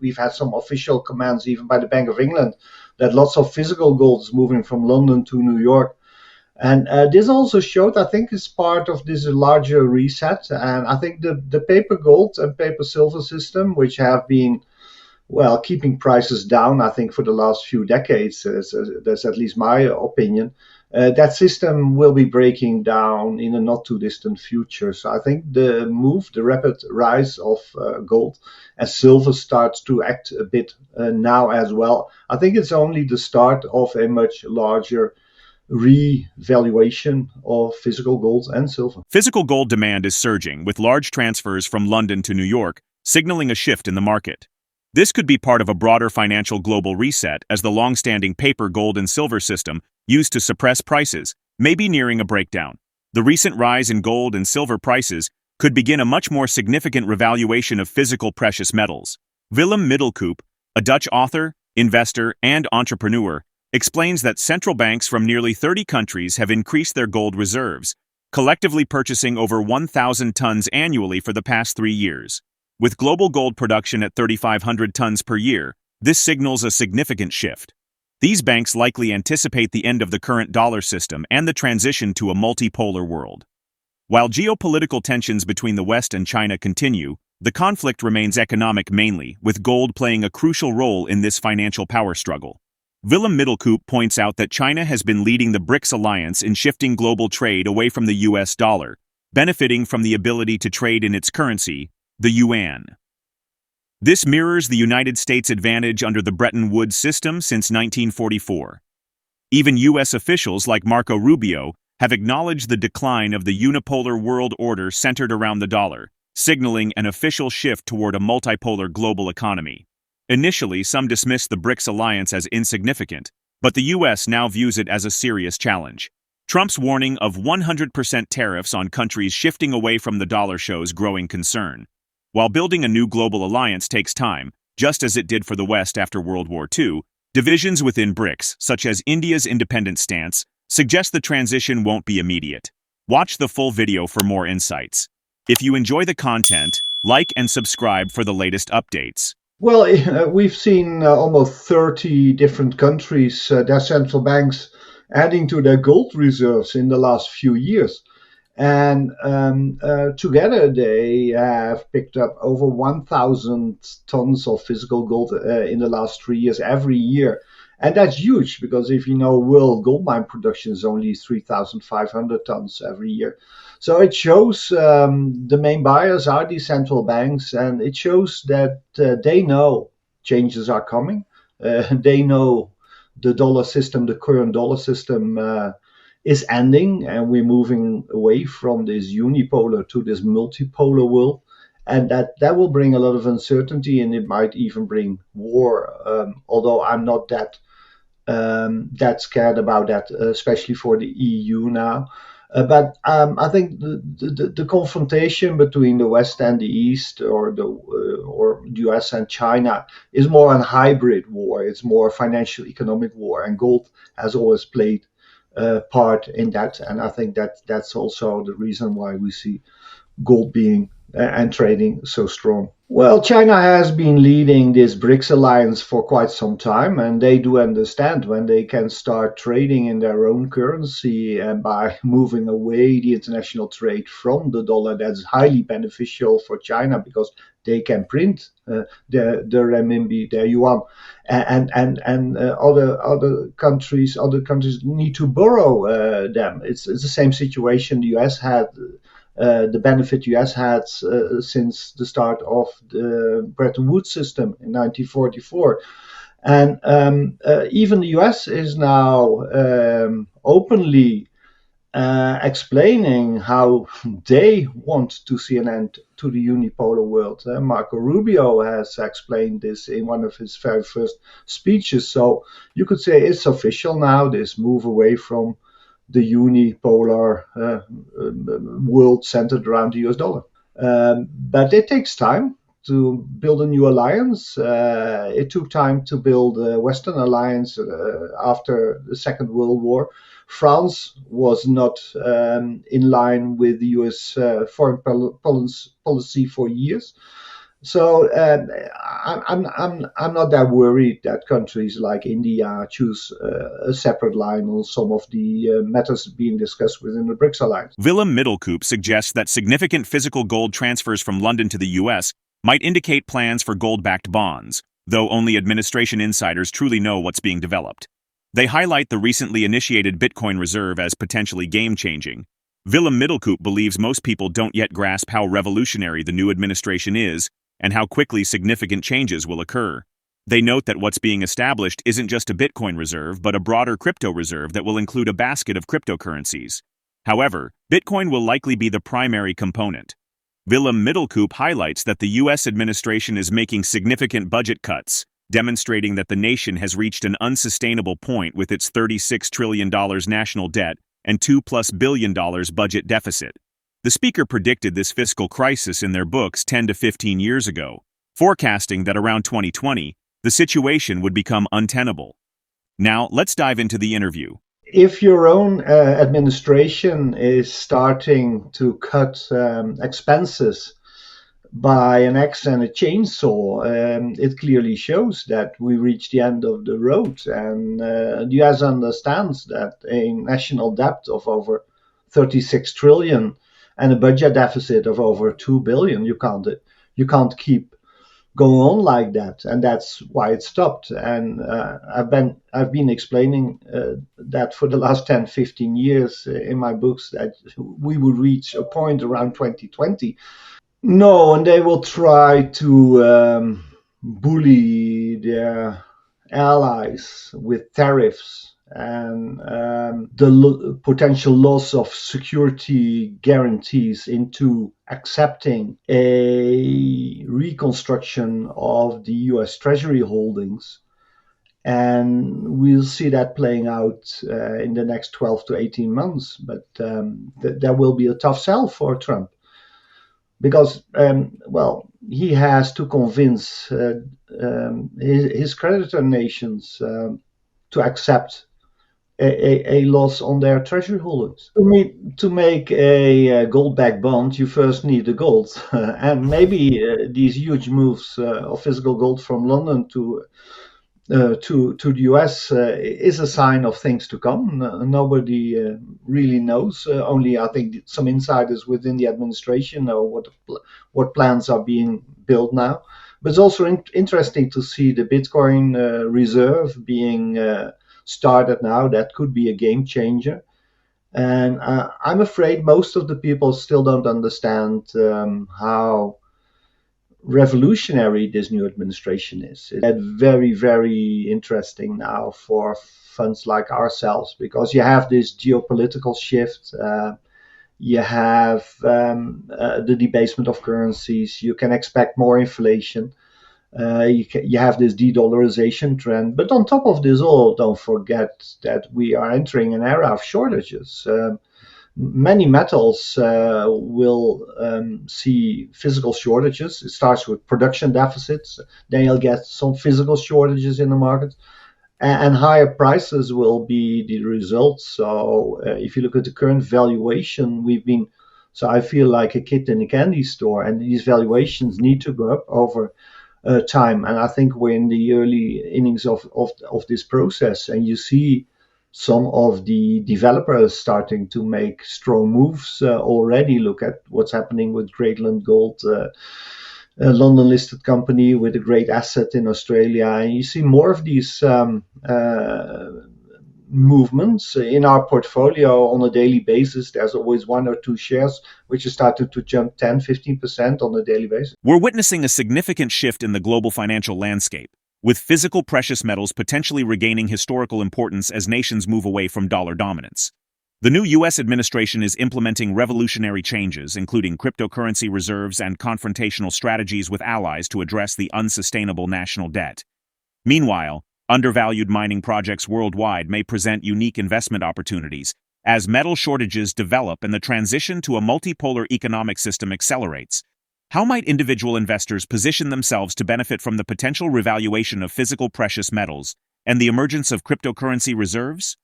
we've had some official commands even by the Bank of England that lots of physical gold is moving from London to New York. And this also showed, I think, is part of this larger reset. And I think the paper gold and paper silver system, which have been, well, keeping prices down, I think, for the last few decades, that's at least my opinion, that system will be breaking down in a not too distant future. So I think the rapid rise of gold and silver starts to act a bit now as well. I think it's only the start of a much larger revaluation of physical gold and silver. Physical gold demand is surging, with large transfers from London to New York, signaling a shift in the market. This could be part of a broader financial global reset, as the long-standing paper gold and silver system, used to suppress prices, may be nearing a breakdown. The recent rise in gold and silver prices could begin a much more significant revaluation of physical precious metals. Willem Middelkoop, a Dutch author, investor, and entrepreneur, explains that central banks from nearly 30 countries have increased their gold reserves, collectively purchasing over 1,000 tons annually for the past 3 years. With global gold production at 3,500 tons per year, this signals a significant shift. These banks likely anticipate the end of the current dollar system and the transition to a multipolar world. While geopolitical tensions between the West and China continue, the conflict remains economic mainly, with gold playing a crucial role in this financial power struggle. Willem Middelkoop points out that China has been leading the BRICS alliance in shifting global trade away from the US dollar, benefiting from the ability to trade in its currency, the yuan. This mirrors the United States' advantage under the Bretton Woods system since 1944. Even US officials like Marco Rubio have acknowledged the decline of the unipolar world order centered around the dollar, signaling an official shift toward a multipolar global economy. Initially, some dismissed the BRICS alliance as insignificant, but the US now views it as a serious challenge. Trump's warning of 100% tariffs on countries shifting away from the dollar shows growing concern. While building a new global alliance takes time, just as it did for the West after World War II, divisions within BRICS, such as India's independent stance, suggest the transition won't be immediate. Watch the full video for more insights. If you enjoy the content, like and subscribe for the latest updates. Well, we've seen almost 30 different countries, their central banks adding to their gold reserves in the last few years. And together they have picked up over 1,000 tons of physical gold in the last 3 years, every year. And that's huge, because if you know, world gold mine production is only 3,500 tons every year. So it shows the main buyers are these central banks, and it shows that they know changes are coming. They know the dollar system, the current dollar system, is ending, and we're moving away from this unipolar to this multipolar world. And that will bring a lot of uncertainty, and it might even bring war, although I'm not that scared about that, especially for the EU now. But I think the confrontation between the West and the East, or the US and China, is more a hybrid war. It's more a financial economic war, and gold has always played part in that. And I think that's also the reason why we see gold being and trading so strong. Well, China has been leading this BRICS alliance for quite some time, and they do understand when they can start trading in their own currency, and by moving away the international trade from the dollar, that's highly beneficial for China, because they can print their renminbi, their yuan, and other countries need to borrow them. It's the same situation the US had. The benefit US had since the start of the Bretton Woods system in 1944. And even the US is now openly explaining how they want to see an end to the unipolar world. Marco Rubio has explained this in one of his very first speeches. So you could say it's official now, this move away from the unipolar world centered around the US dollar. But it takes time to build a new alliance. It took time to build a Western alliance after the Second World War. France was not in line with the US foreign policy for years. So I'm not that worried that countries like India choose a separate line on some of the matters being discussed within the BRICS alliance. Willem Middelkoop suggests that significant physical gold transfers from London to the US might indicate plans for gold-backed bonds, though only administration insiders truly know what's being developed. They highlight the recently initiated Bitcoin reserve as potentially game-changing. Willem Middelkoop believes most people don't yet grasp how revolutionary the new administration is and how quickly significant changes will occur. They note that what's being established isn't just a Bitcoin reserve, but a broader crypto reserve that will include a basket of cryptocurrencies. However, Bitcoin will likely be the primary component. Willem Middelkoop highlights that the U.S. administration is making significant budget cuts, demonstrating that the nation has reached an unsustainable point with its $36 trillion national debt and $2+ billion budget deficit. The speaker predicted this fiscal crisis in their books 10 to 15 years ago, forecasting that around 2020, the situation would become untenable. Now, let's dive into the interview. If your own administration is starting to cut expenses by an axe and a chainsaw, it clearly shows that we reached the end of the road. And the US understands that a national debt of over 36 trillion and a budget deficit of over 2 billion, you can't keep going on like that, and that's why it stopped. And I've been explaining that for the last 10-15 years in my books, that we would reach a point around 2020. No, and they will try to bully their allies with tariffs and the potential loss of security guarantees into accepting a reconstruction of the US Treasury holdings. And we'll see that playing out in the next 12 to 18 months. But that will be a tough sell for Trump. Because, he has to convince his creditor nations to accept a loss on their treasury holdings. To make a gold-backed bond, you first need the gold. And maybe these huge moves of physical gold from London to the US is a sign of things to come. Nobody really knows. Only I think some insiders within the administration know what plans are being built now. But it's also interesting to see the Bitcoin reserve being started now. That could be a game changer. And I'm afraid most of the people still don't understand how revolutionary this new administration is. It's very, very interesting now for funds like ourselves, because you have this geopolitical shift. You have the debasement of currencies. You can expect more inflation. You have this de-dollarization trend. But on top of this all, don't forget that we are entering an era of shortages. Many metals will see physical shortages. It starts with production deficits. Then you'll get some physical shortages in the market. And higher prices will be the result. So if you look at the current valuation, so I feel like a kid in a candy store. And these valuations need to go up over time. And I think we're in the early innings of this process. And you see some of the developers starting to make strong moves already. Look at what's happening with Greatland Gold, a London-listed company with a great asset in Australia. And you see more of these movements in our portfolio on a daily basis. There's always one or two shares which are starting to jump 10-15% on a daily basis. We're witnessing a significant shift in the global financial landscape, with physical precious metals potentially regaining historical importance as nations move away from dollar dominance. The new U.S. administration is implementing revolutionary changes, including cryptocurrency reserves and confrontational strategies with allies to address the unsustainable national debt. Meanwhile, undervalued mining projects worldwide may present unique investment opportunities as metal shortages develop and the transition to a multipolar economic system accelerates. How might individual investors position themselves to benefit from the potential revaluation of physical precious metals and the emergence of cryptocurrency reserves?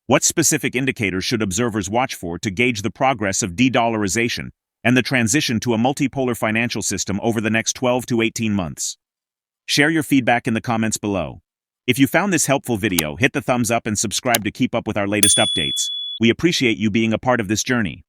What specific indicators should observers watch for to gauge the progress of de-dollarization and the transition to a multipolar financial system over the next 12 to 18 months. Share your feedback in the comments below. If you found this helpful video, hit the thumbs up and subscribe to keep up with our latest updates. We appreciate you being a part of this journey.